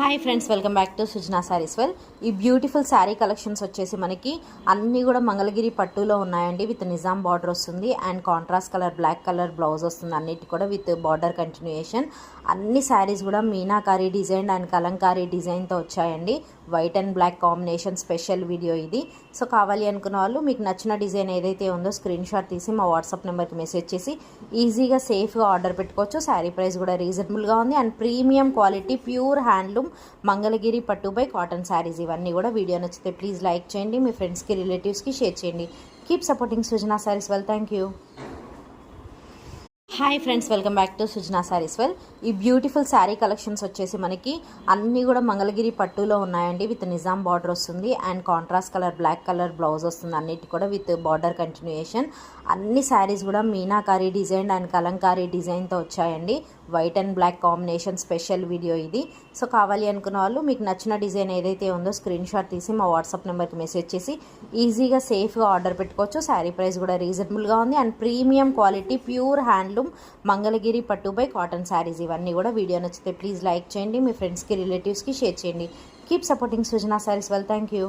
Hi friends, welcome back to Sujana saris well. ఈ beautiful sari collections వచ్చేసి మనకి అన్నీ కూడా మంగళగిరి పట్టులో ఉన్నాయండి. విత్ నిజాం బార్డర్ వస్తుంది and contrast colour black colour blouse వస్తుంది. అన్నిటి కూడా విత్ బార్డర్ కంటిన్యూయేషన్. అన్ని శారీస్ కూడా మీనాకారి డిజైన్ అండ్ కలంకారీ డిజైన్తో వచ్చాయండి. White and black combination special video ఇది. సో కావాలి అనుకున్న వాళ్ళు మీకు నచ్చిన డిజైన్ ఏదైతే ఉందో స్క్రీన్ షాట్ తీసి మా వాట్సాప్ నెంబర్కి మెసేజ్ చేసి ఈజీగా సేఫ్గా ఆర్డర్ పెట్టుకోవచ్చు. శారీ ప్రైస్ కూడా రీజనబుల్గా ఉంది and premium quality pure handloom Mangalagiri పట్టు బై కాటన్ శారీస్. ఇవన్నీ కూడా వీడియో నచ్చితే ప్లీజ్ లైక్ చేయండి, మీ ఫ్రెండ్స్కి రిలేటివ్స్కి షేర్ చేయండి. Keep supporting Sujana saris well. Thank you. Hi friends, welcome back to Sujana saris well. ఈ బ్యూటిఫుల్ శారీ కలెక్షన్స్ వచ్చేసి మనకి అన్నీ కూడా మంగళగిరి పట్టులో ఉన్నాయండి. విత్ నిజాం బార్డర్ వస్తుంది and contrast colour black colour blouse వస్తుంది. అన్నిటి కూడా విత్ బార్డర్ కంటిన్యూయేషన్. అన్ని శారీస్ కూడా మీనాకారి డిజైన్ అండ్ కలంకారీ డిజైన్తో వచ్చాయండి. White and black combination special video ఇది. సో కావాలి అనుకున్న వాళ్ళు మీకు నచ్చిన డిజైన్ ఏదైతే ఉందో స్క్రీన్ షాట్ తీసి మా వాట్సాప్ నెంబర్కి మెసేజ్ చేసి ఈజీగా సేఫ్గా ఆర్డర్ పెట్టుకోవచ్చు. శారీ ప్రైస్ కూడా రీజనబుల్గా ఉంది and premium quality pure handloom Mangalagiri పట్టు బై కాటన్ శారీస్. ఇవన్నీ కూడా వీడియో నచ్చితే ప్లీజ్ లైక్ చేయండి, మీ ఫ్రెండ్స్కి రిలేటివ్స్కి షేర్ చేయండి. Keep supporting Sujana saris well. Thank you.